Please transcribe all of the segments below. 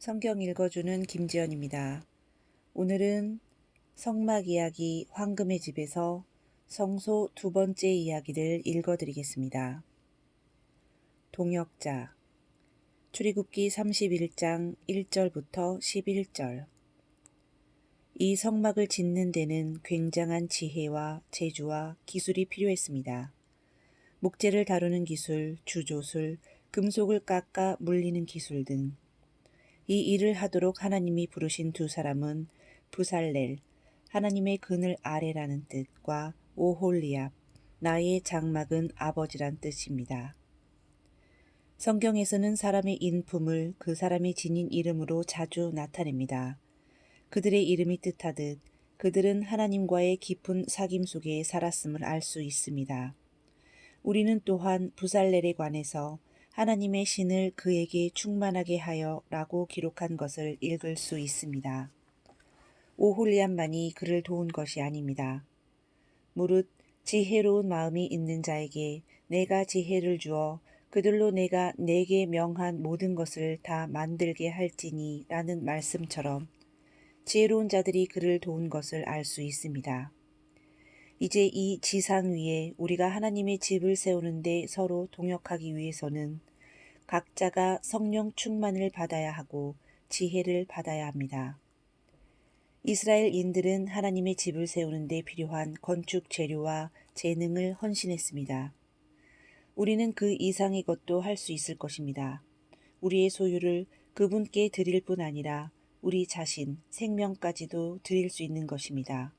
성경 읽어주는 김지연입니다. 오늘은 성막 이야기 황금의 집에서 성소 두 번째 이야기를 읽어드리겠습니다. 동역자 출애굽기 31장 1절부터 11절. 이 성막을 짓는 데는 굉장한 지혜와 재주와 기술이 필요했습니다. 목재를 다루는 기술, 주조술, 금속을 깎아 물리는 기술 등 이 일을 하도록 하나님이 부르신 두 사람은 부살렐, 하나님의 그늘 아래라는 뜻과 오홀리압, 나의 장막은 아버지란 뜻입니다. 성경에서는 사람의 인품을 그 사람이 지닌 이름으로 자주 나타냅니다. 그들의 이름이 뜻하듯 그들은 하나님과의 깊은 사귐 속에 살았음을 알 수 있습니다. 우리는 또한 부살렐에 관해서 하나님의 신을 그에게 충만하게 하여 라고 기록한 것을 읽을 수 있습니다. 오홀리압만이 그를 도운 것이 아닙니다. 무릇 지혜로운 마음이 있는 자에게 내가 지혜를 주어 그들로 내가 내게 명한 모든 것을 다 만들게 할지니 라는 말씀처럼 지혜로운 자들이 그를 도운 것을 알 수 있습니다. 이제 이 지상 위에 우리가 하나님의 집을 세우는데 서로 동역하기 위해서는 각자가 성령 충만을 받아야 하고 지혜를 받아야 합니다. 이스라엘인들은 하나님의 집을 세우는데 필요한 건축 재료와 재능을 헌신했습니다. 우리는 그 이상의 것도 할 수 있을 것입니다. 우리의 소유를 그분께 드릴 뿐 아니라 우리 자신, 생명까지도 드릴 수 있는 것입니다.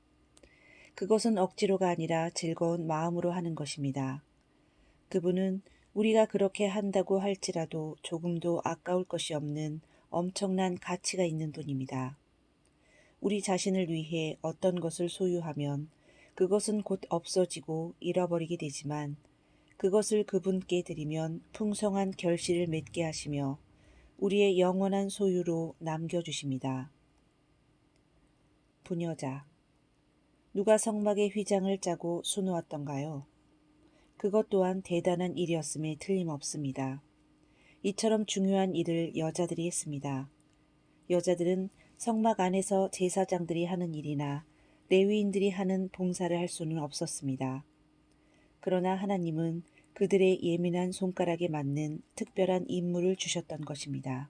그것은 억지로가 아니라 즐거운 마음으로 하는 것입니다. 그분은 우리가 그렇게 한다고 할지라도 조금도 아까울 것이 없는 엄청난 가치가 있는 분입니다. 우리 자신을 위해 어떤 것을 소유하면 그것은 곧 없어지고 잃어버리게 되지만 그것을 그분께 드리면 풍성한 결실을 맺게 하시며 우리의 영원한 소유로 남겨주십니다. 부녀자 누가 성막의 휘장을 짜고 수놓았던가요? 그것 또한 대단한 일이었음에 틀림없습니다. 이처럼 중요한 일을 여자들이 했습니다. 여자들은 성막 안에서 제사장들이 하는 일이나 레위인들이 하는 봉사를 할 수는 없었습니다. 그러나 하나님은 그들의 예민한 손가락에 맞는 특별한 임무를 주셨던 것입니다.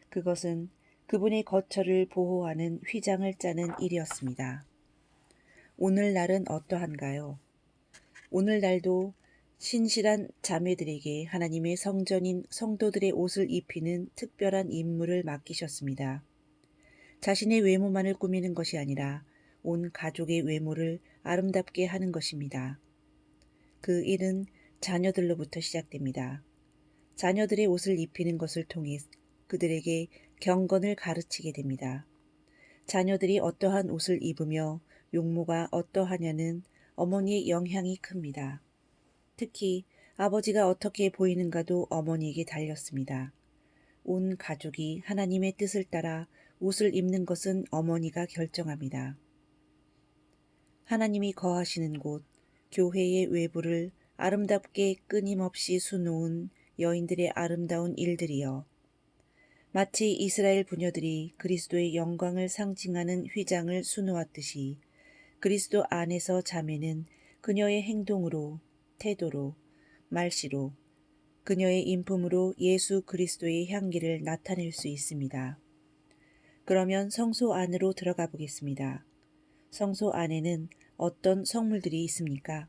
그것은 그분의 거처를 보호하는 휘장을 짜는 일이었습니다. 오늘날은 어떠한가요? 오늘날도 신실한 자매들에게 하나님의 성전인 성도들의 옷을 입히는 특별한 임무를 맡기셨습니다. 자신의 외모만을 꾸미는 것이 아니라 온 가족의 외모를 아름답게 하는 것입니다. 그 일은 자녀들로부터 시작됩니다. 자녀들의 옷을 입히는 것을 통해 그들에게 경건을 가르치게 됩니다. 자녀들이 어떠한 옷을 입으며 용모가 어떠하냐는 어머니의 영향이 큽니다. 특히 아버지가 어떻게 보이는가도 어머니에게 달렸습니다. 온 가족이 하나님의 뜻을 따라 옷을 입는 것은 어머니가 결정합니다. 하나님이 거하시는 곳, 교회의 외부를 아름답게 끊임없이 수놓은 여인들의 아름다운 일들이여. 마치 이스라엘 부녀들이 그리스도의 영광을 상징하는 휘장을 수놓았듯이 그리스도 안에서 자매는 그녀의 행동으로, 태도로, 말씨로, 그녀의 인품으로 예수 그리스도의 향기를 나타낼 수 있습니다. 그러면 성소 안으로 들어가 보겠습니다. 성소 안에는 어떤 성물들이 있습니까?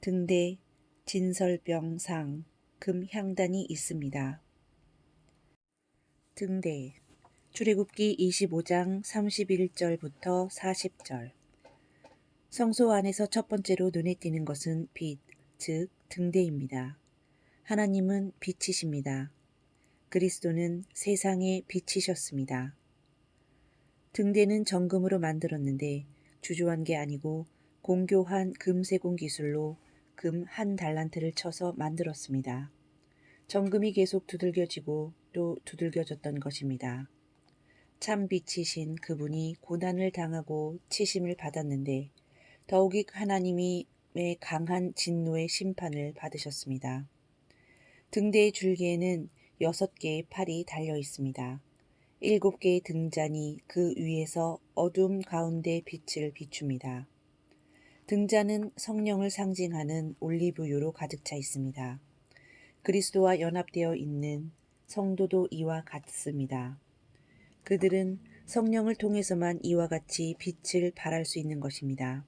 등대, 진설병 상, 금 향단이 있습니다. 등대 출애굽기 25장 31절부터 40절. 성소 안에서 첫 번째로 눈에 띄는 것은 빛, 즉 등대입니다. 하나님은 빛이십니다. 그리스도는 세상의 빛이셨습니다. 등대는 정금으로 만들었는데 주조한 게 아니고 공교한 금세공 기술로 금 한 달란트를 쳐서 만들었습니다. 정금이 계속 두들겨지고 또 두들겨졌던 것입니다. 참 빛이신 그분이 고난을 당하고 치심을 받았는데 더욱이 하나님의 강한 진노의 심판을 받으셨습니다. 등대의 줄기에는 6개의 팔이 달려 있습니다. 7개의 등잔이 그 위에서 어둠 가운데 빛을 비춥니다. 등잔은 성령을 상징하는 올리브유로 가득 차 있습니다. 그리스도와 연합되어 있는 성도도 이와 같습니다. 그들은 성령을 통해서만 이와 같이 빛을 발할 수 있는 것입니다.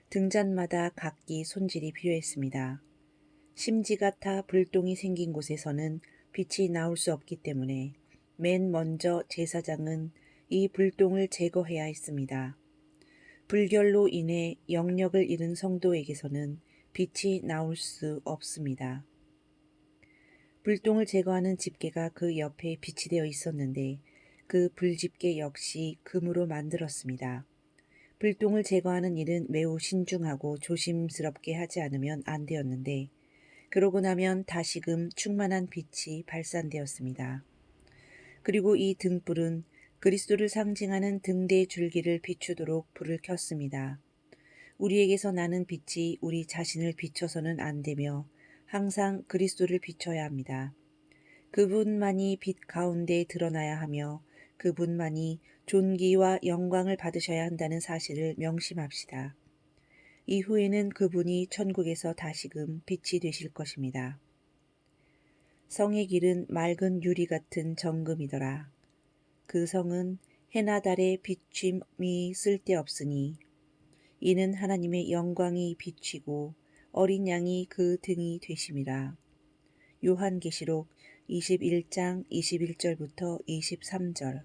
등잔마다 각기 손질이 필요했습니다. 심지가 타 불똥이 생긴 곳에서는 빛이 나올 수 없기 때문에 맨 먼저 제사장은 이 불똥을 제거해야 했습니다. 불결로 인해 영력을 잃은 성도에게서는 빛이 나올 수 없습니다. 불똥을 제거하는 집게가 그 옆에 비치되어 있었는데 그 불집게 역시 금으로 만들었습니다. 불똥을 제거하는 일은 매우 신중하고 조심스럽게 하지 않으면 안 되었는데 그러고 나면 다시금 충만한 빛이 발산되었습니다. 그리고 이 등불은 그리스도를 상징하는 등대의 줄기를 비추도록 불을 켰습니다. 우리에게서 나는 빛이 우리 자신을 비춰서는 안 되며 항상 그리스도를 비춰야 합니다. 그분만이 빛 가운데 드러나야 하며 그분만이 존귀와 영광을 받으셔야 한다는 사실을 명심합시다. 이후에는 그분이 천국에서 다시금 빛이 되실 것입니다. 성의 길은 맑은 유리 같은 정금이더라. 그 성은 해나 달의 비춤이 쓸데없으니 이는 하나님의 영광이 비치고 어린 양이 그 등이 되심이라. 요한계시록 21장 21절부터 23절.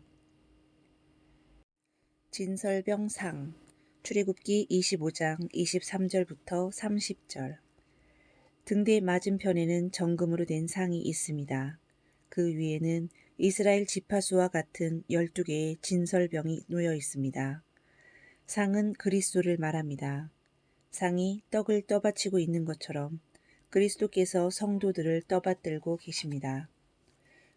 진설병상 출애굽기 25장 23절부터 30절. 등대 맞은편에는 정금으로 된 상이 있습니다. 그 위에는 이스라엘 지파수와 같은 12개의 진설병이 놓여 있습니다. 상은 그리스도를 말합니다. 상이 떡을 떠받치고 있는 것처럼 그리스도께서 성도들을 떠받들고 계십니다.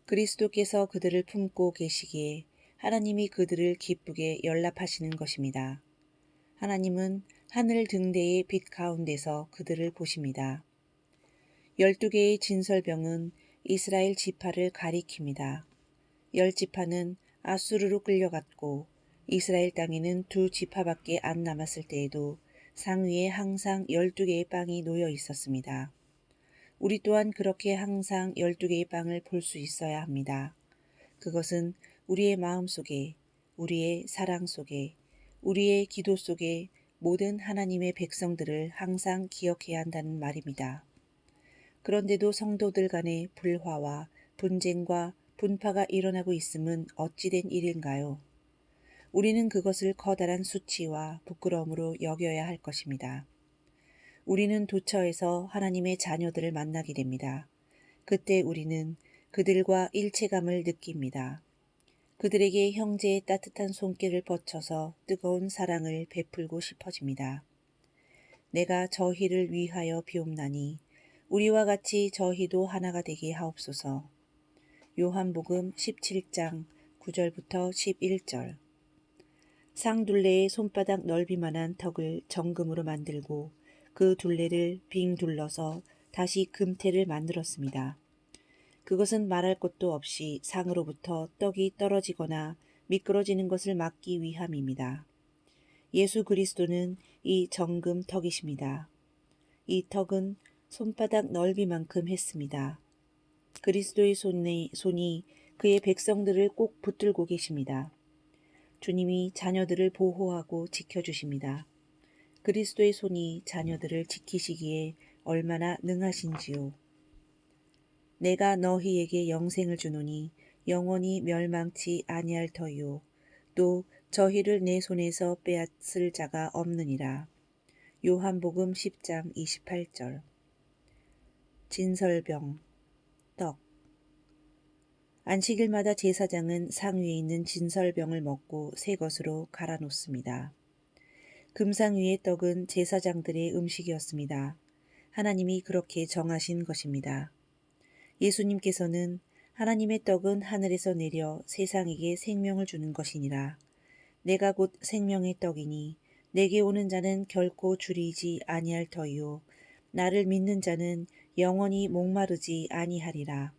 그리스도께서 그들을 품고 계시기에 하나님이 그들을 기쁘게 연락하시는 것입니다. 하나님은 하늘 등대의 빛 가운데서 그들을 보십니다. 12개의 진설병은 이스라엘 지파를 가리킵니다. 10지파는 아수르로 끌려갔고 이스라엘 땅에는 2지파밖에 안 남았을 때에도 상 위에 항상 12개의 빵이 놓여 있었습니다. 우리 또한 그렇게 항상 12개의 빵을 볼 수 있어야 합니다. 그것은 우리의 마음 속에, 우리의 사랑 속에, 우리의 기도 속에 모든 하나님의 백성들을 항상 기억해야 한다는 말입니다. 그런데도 성도들 간의 불화와 분쟁과 분파가 일어나고 있음은 어찌된 일인가요? 우리는 그것을 커다란 수치와 부끄러움으로 여겨야 할 것입니다. 우리는 도처에서 하나님의 자녀들을 만나게 됩니다. 그때 우리는 그들과 일체감을 느낍니다. 그들에게 형제의 따뜻한 손길을 뻗쳐서 뜨거운 사랑을 베풀고 싶어집니다. 내가 저희를 위하여 비옵나니 우리와 같이 저희도 하나가 되게 하옵소서. 요한복음 17장 9절부터 11절. 상둘레의 손바닥 넓이만한 턱을 정금으로 만들고 그 둘레를 빙 둘러서 다시 금태를 만들었습니다. 그것은 말할 것도 없이 상으로부터 떡이 떨어지거나 미끄러지는 것을 막기 위함입니다. 예수 그리스도는 이 정금 턱이십니다. 이 턱은 손바닥 넓이만큼 했습니다. 그리스도의 손이 그의 백성들을 꼭 붙들고 계십니다. 주님이 자녀들을 보호하고 지켜주십니다. 그리스도의 손이 자녀들을 지키시기에 얼마나 능하신지요. 내가 너희에게 영생을 주노니 영원히 멸망치 아니할 터이요. 또 저희를 내 손에서 빼앗을 자가 없느니라. 요한복음 10장 28절. 진설병, 떡. 안식일마다 제사장은 상 위에 있는 진설병을 먹고 새 것으로 갈아 놓습니다. 금상 위의 떡은 제사장들의 음식이었습니다. 하나님이 그렇게 정하신 것입니다. 예수님께서는 하나님의 떡은 하늘에서 내려 세상에게 생명을 주는 것이니라. 내가 곧 생명의 떡이니 내게 오는 자는 결코 줄이지 아니할 터이요 나를 믿는 자는 영원히 목마르지 아니하리라.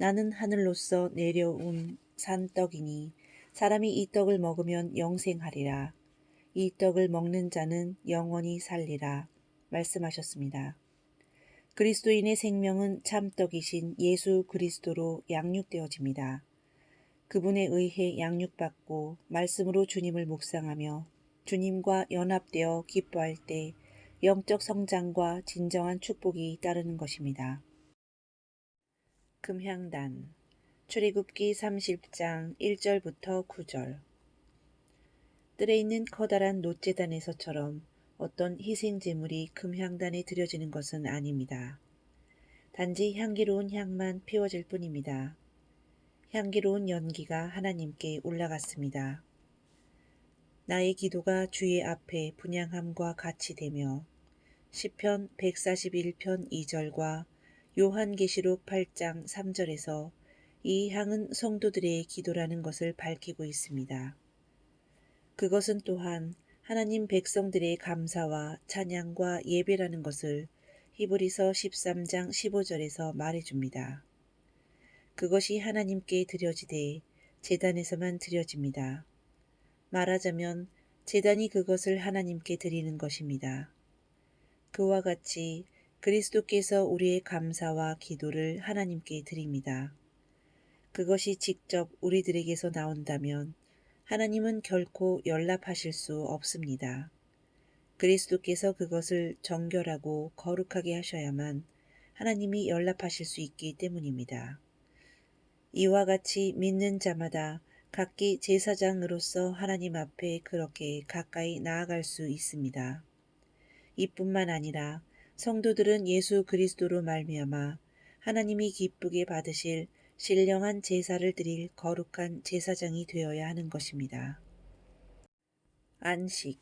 나는 하늘로서 내려온 산떡이니 사람이 이 떡을 먹으면 영생하리라. 이 떡을 먹는 자는 영원히 살리라 말씀하셨습니다. 그리스도인의 생명은 참떡이신 예수 그리스도로 양육되어집니다. 그분에 의해 양육받고 말씀으로 주님을 묵상하며 주님과 연합되어 기뻐할 때 영적 성장과 진정한 축복이 따르는 것입니다. 금향단 출애굽기 30장 1절부터 9절. 뜰에 있는 커다란 놋제단에서처럼 어떤 희생 제물이 금향단에 드려지는 것은 아닙니다. 단지 향기로운 향만 피워질 뿐입니다. 향기로운 연기가 하나님께 올라갔습니다. 나의 기도가 주의 앞에 분향함과 같이 되며 시편 141편 2절과 요한계시록 8장 3절에서 이 향은 성도들의 기도라는 것을 밝히고 있습니다. 그것은 또한 하나님 백성들의 감사와 찬양과 예배라는 것을 히브리서 13장 15절에서 말해줍니다. 그것이 하나님께 드려지되 제단에서만 드려집니다. 말하자면 제단이 그것을 하나님께 드리는 것입니다. 그와 같이 그리스도께서 우리의 감사와 기도를 하나님께 드립니다. 그것이 직접 우리들에게서 나온다면 하나님은 결코 연락하실 수 없습니다. 그리스도께서 그것을 정결하고 거룩하게 하셔야만 하나님이 연락하실 수 있기 때문입니다. 이와 같이 믿는 자마다 각기 제사장으로서 하나님 앞에 그렇게 가까이 나아갈 수 있습니다. 이뿐만 아니라 성도들은 예수 그리스도로 말미암아 하나님이 기쁘게 받으실 신령한 제사를 드릴 거룩한 제사장이 되어야 하는 것입니다. 안식.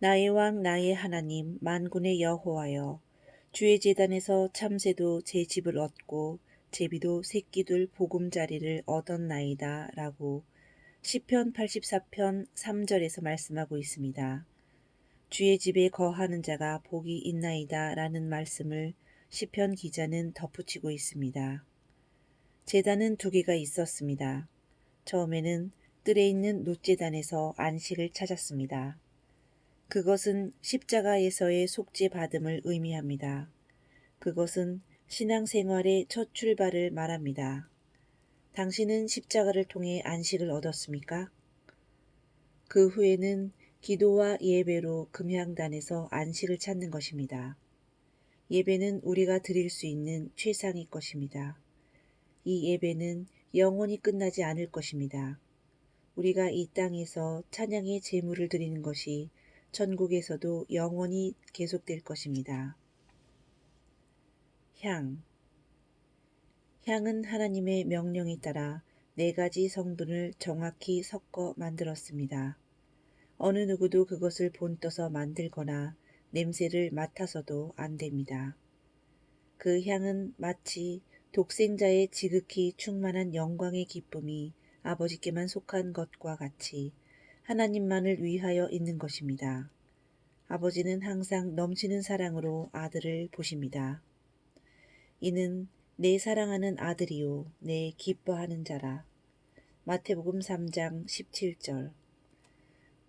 나의 왕 나의 하나님 만군의 여호와여, 주의 제단에서 참새도 제 집을 얻고 제비도 새끼들 보금자리를 얻었나이다 라고 시편 84편 3절에서 말씀하고 있습니다. 주의 집에 거하는 자가 복이 있나이다 라는 말씀을 시편 기자는 덧붙이고 있습니다. 제단은 두 개가 있었습니다. 처음에는 뜰에 있는 놋제단에서 안식을 찾았습니다. 그것은 십자가에서의 속죄 받음을 의미합니다. 그것은 신앙생활의 첫 출발을 말합니다. 당신은 십자가를 통해 안식을 얻었습니까? 그 후에는 기도와 예배로 금향단에서 안식을 찾는 것입니다. 예배는 우리가 드릴 수 있는 최상의 것입니다. 이 예배는 영원히 끝나지 않을 것입니다. 우리가 이 땅에서 찬양의 제물을 드리는 것이 천국에서도 영원히 계속될 것입니다. 향. 향은 하나님의 명령에 따라 4가지 성분을 정확히 섞어 만들었습니다. 어느 누구도 그것을 본떠서 만들거나 냄새를 맡아서도 안 됩니다. 그 향은 마치 독생자의 지극히 충만한 영광의 기쁨이 아버지께만 속한 것과 같이 하나님만을 위하여 있는 것입니다. 아버지는 항상 넘치는 사랑으로 아들을 보십니다. 이는 내 사랑하는 아들이요 내 기뻐하는 자라. 마태복음 3장 17절.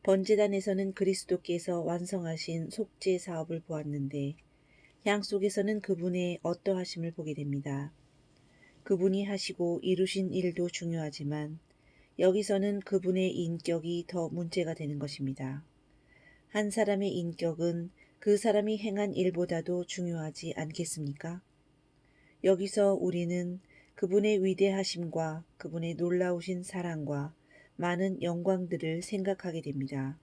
번제단에서는 그리스도께서 완성하신 속죄 사업을 보았는데 향 속에서는 그분의 어떠하심을 보게 됩니다. 그분이 하시고 이루신 일도 중요하지만 여기서는 그분의 인격이 더 문제가 되는 것입니다. 한 사람의 인격은 그 사람이 행한 일보다도 중요하지 않겠습니까? 여기서 우리는 그분의 위대하심과 그분의 놀라우신 사랑과 많은 영광들을 생각하게 됩니다.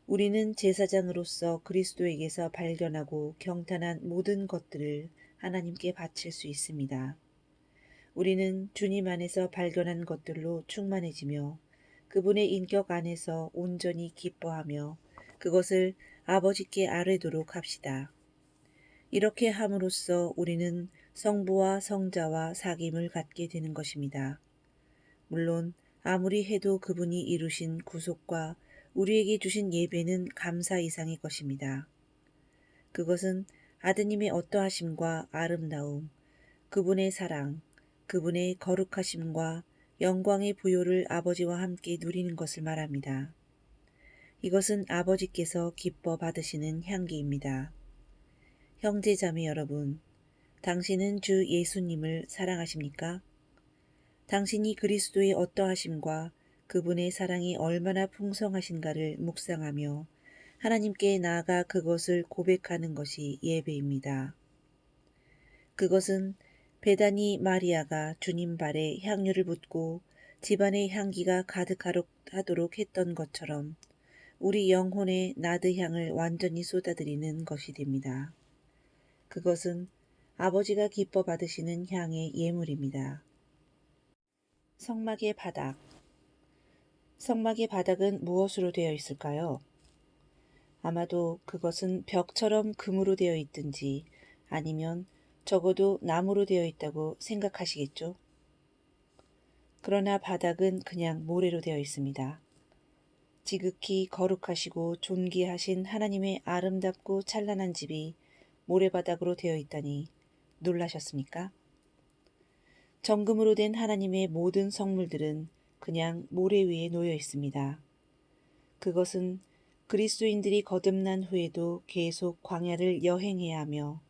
우리는 제사장으로서 그리스도에게서 발견하고 경탄한 모든 것들을 하나님께 바칠 수 있습니다. 우리는 주님 안에서 발견한 것들로 충만해지며 그분의 인격 안에서 온전히 기뻐하며 그것을 아버지께 아뢰도록 합시다. 이렇게 함으로써 우리는 성부와 성자와 사귐을 갖게 되는 것입니다. 물론 아무리 해도 그분이 이루신 구속과 우리에게 주신 예배는 감사 이상의 것입니다. 그것은 아드님의 어떠하심과 아름다움, 그분의 사랑, 그분의 거룩하심과 영광의 부요를 아버지와 함께 누리는 것을 말합니다. 이것은 아버지께서 기뻐 받으시는 향기입니다. 형제자매 여러분, 당신은 주 예수님을 사랑하십니까? 당신이 그리스도의 어떠하심과 그분의 사랑이 얼마나 풍성하신가를 묵상하며 하나님께 나아가 그것을 고백하는 것이 예배입니다. 그것은 베다니 마리아가 주님 발에 향유를 붓고 집안의 향기가 가득하도록 했던 것처럼 우리 영혼의 나드향을 완전히 쏟아들이는 것이 됩니다. 그것은 아버지가 기뻐 받으시는 향의 예물입니다. 성막의 바닥. 성막의 바닥은 무엇으로 되어 있을까요? 아마도 그것은 벽처럼 금으로 되어 있든지 아니면 적어도 나무로 되어 있다고 생각하시겠죠? 그러나 바닥은 그냥 모래로 되어 있습니다. 지극히 거룩하시고 존귀하신 하나님의 아름답고 찬란한 집이 모래바닥으로 되어 있다니 놀라셨습니까? 정금으로 된 하나님의 모든 성물들은 그냥 모래 위에 놓여 있습니다. 그것은 그리스도인들이 거듭난 후에도 계속 광야를 여행해야 하며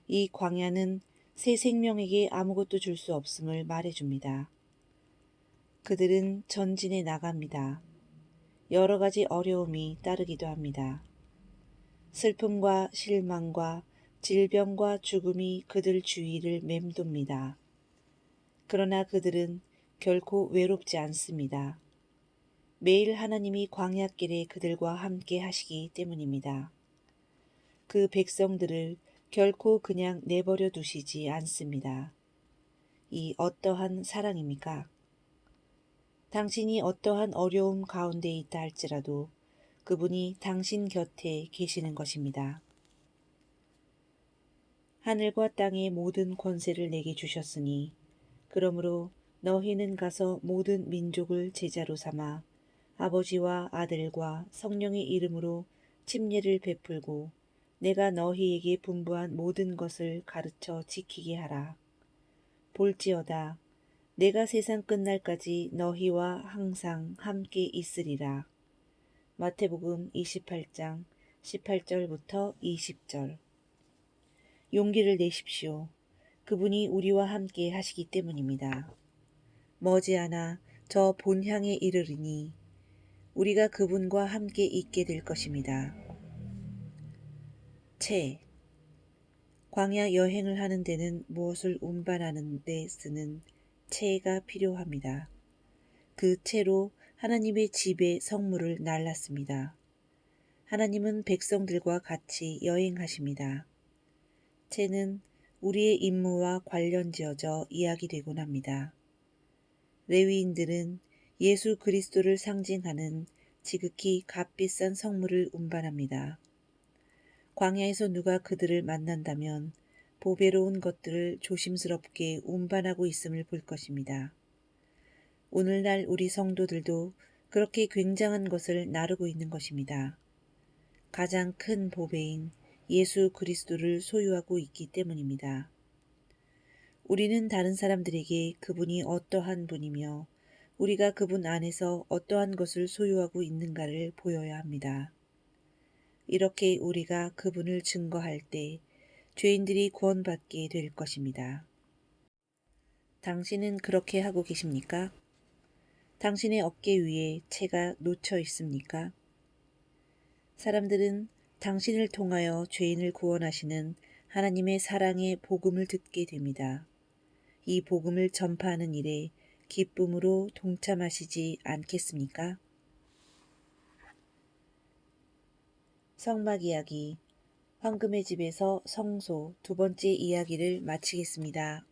이 광야는 새 생명에게 아무것도 줄 수 없음을 말해줍니다. 그들은 전진해 나갑니다. 여러 가지 어려움이 따르기도 합니다. 슬픔과 실망과 질병과 죽음이 그들 주위를 맴돕니다. 그러나 그들은 결코 외롭지 않습니다. 매일 하나님이 광야길에 그들과 함께 하시기 때문입니다. 그 백성들을 결코 그냥 내버려 두시지 않습니다. 이 어떠한 사랑입니까? 당신이 어떠한 어려움 가운데 있다 할지라도 그분이 당신 곁에 계시는 것입니다. 하늘과 땅의 모든 권세를 내게 주셨으니 그러므로 너희는 가서 모든 민족을 제자로 삼아 아버지와 아들과 성령의 이름으로 침례를 베풀고 내가 너희에게 분부한 모든 것을 가르쳐 지키게 하라. 볼지어다 내가 세상 끝날까지 너희와 항상 함께 있으리라. 마태복음 28장 18절부터 20절. 용기를 내십시오. 그분이 우리와 함께 하시기 때문입니다. 머지않아 저 본향에 이르리니 우리가 그분과 함께 있게 될 것입니다. 채. 광야 여행을 하는 데는 무엇을 운반하는 데 쓰는 채가 필요합니다. 그 채로 하나님의 집의 성물을 날랐습니다. 하나님은 백성들과 같이 여행하십니다. 채는 우리의 임무와 관련지어져 이야기되곤 합니다. 레위인들은 예수 그리스도를 상징하는 지극히 값비싼 성물을 운반합니다. 광야에서 누가 그들을 만난다면 보배로운 것들을 조심스럽게 운반하고 있음을 볼 것입니다. 오늘날 우리 성도들도 그렇게 굉장한 것을 나르고 있는 것입니다. 가장 큰 보배인 예수 그리스도를 소유하고 있기 때문입니다. 우리는 다른 사람들에게 그분이 어떠한 분이며 우리가 그분 안에서 어떠한 것을 소유하고 있는가를 보여야 합니다. 이렇게 우리가 그분을 증거할 때 죄인들이 구원받게 될 것입니다. 당신은 그렇게 하고 계십니까? 당신의 어깨 위에 채가 놓쳐 있습니까? 사람들은 당신을 통하여 죄인을 구원하시는 하나님의 사랑의 복음을 듣게 됩니다. 이 복음을 전파하는 일에 기쁨으로 동참하시지 않겠습니까? 성막 이야기, 황금의 집에서 성소 두 번째 이야기를 마치겠습니다.